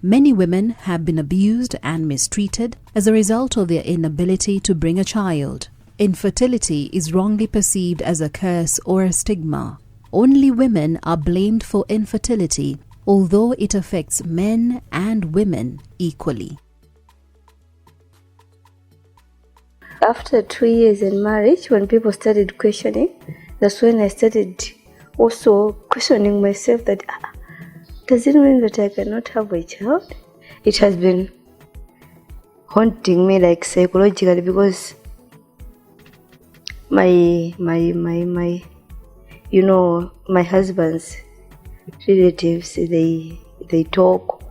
Many women have been abused and mistreated as a result of their inability to bring a child. Infertility is wrongly perceived as a curse or a stigma. Only women are blamed for infertility, although it affects men and women equally. After 2 years in marriage, when people started questioning, that's when I started also questioning myself that does it mean that I cannot have a child? It has been haunting me like psychologically, because my husband's relatives, they talk,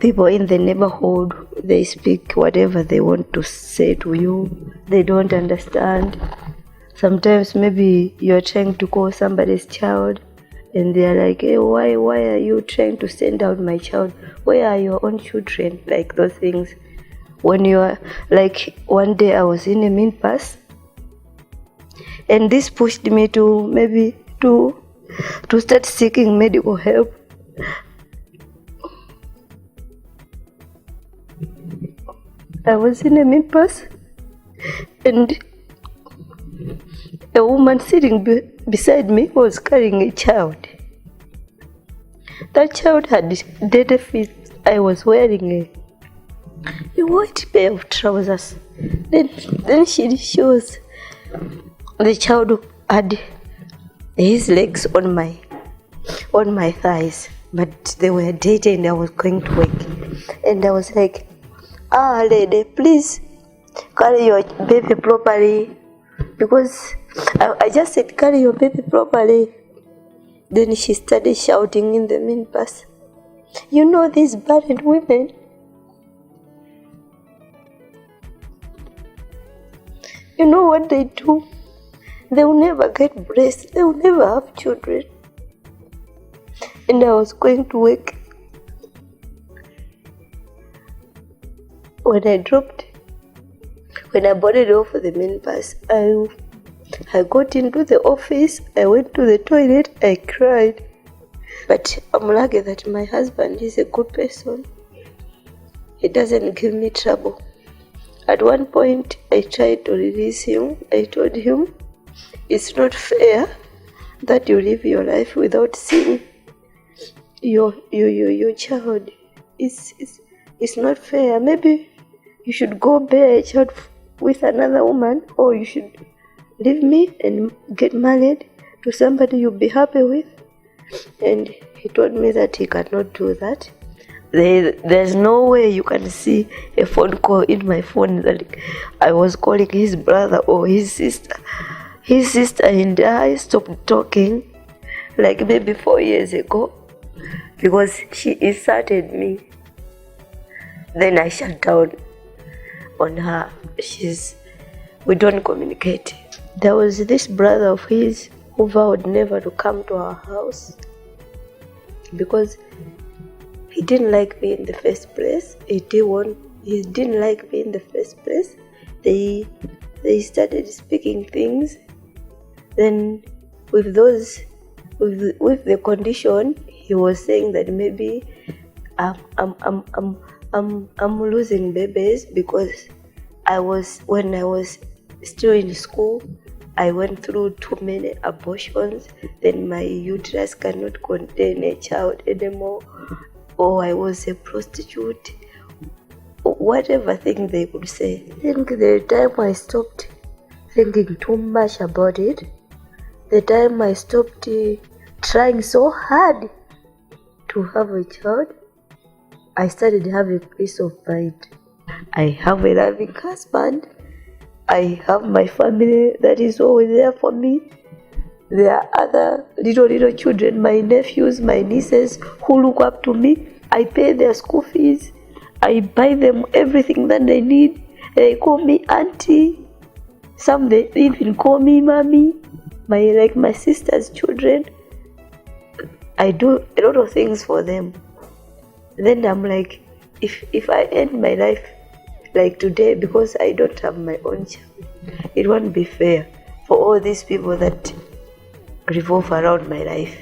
people in the neighborhood, they speak whatever they want to say to you. They don't understand. Sometimes maybe you're trying to call somebody's child and they're like, hey, why are you trying to send out my child? Where are your own children? Like those things. When you're like, one day I was in a minibus, and this pushed me to maybe to start seeking medical help. I was in a minibus, and a woman sitting beside me was carrying a child. That child had dead feet. I was wearing a white pair of trousers. Then she shows the child had his legs on my thighs, but they were dead and I was going to work. And I was like, lady, please carry your baby properly, because I just said carry your baby properly. Then she started shouting in the minibus, you know these barren women, you know what they do? They will never get breast, they will never have children. And I was going to work. When I boarded off the minibus, I got into the office, I went to the toilet, I cried. But I'm lucky that my husband is a good person. He doesn't give me trouble. At one point, I tried to release him. I told him, it's not fair that you live your life without seeing your child. It's not fair. Maybe you should go bear a child with another woman, or you should leave me and get married to somebody you'll be happy with. And he told me that he cannot do that. There's no way you can see a phone call in my phone that I was calling his brother or his sister. His sister and I stopped talking like maybe 4 years ago because she insulted me. Then I shut down on her. We don't communicate. There was this brother of his who vowed never to come to our house because he didn't like me in the first place. He didn't like me in the first place. They started speaking things. Then with the condition, he was saying that maybe I'm losing babies because when I was still in school, I went through too many abortions. Then my uterus cannot contain a child anymore. Or I was a prostitute. Whatever thing they could say. I think the time I stopped thinking too much about it, the time I stopped trying so hard to have a child, I started having peace of mind. I have a loving husband. I have my family that is always there for me. There are other little children, my nephews, my nieces, who look up to me. I pay their school fees. I buy them everything that they need. They call me auntie. Some they even call me mommy. My sister's children. I do a lot of things for them. Then I'm like, if I end my life like today because I don't have my own child, it won't be fair for all these people that revolve around my life.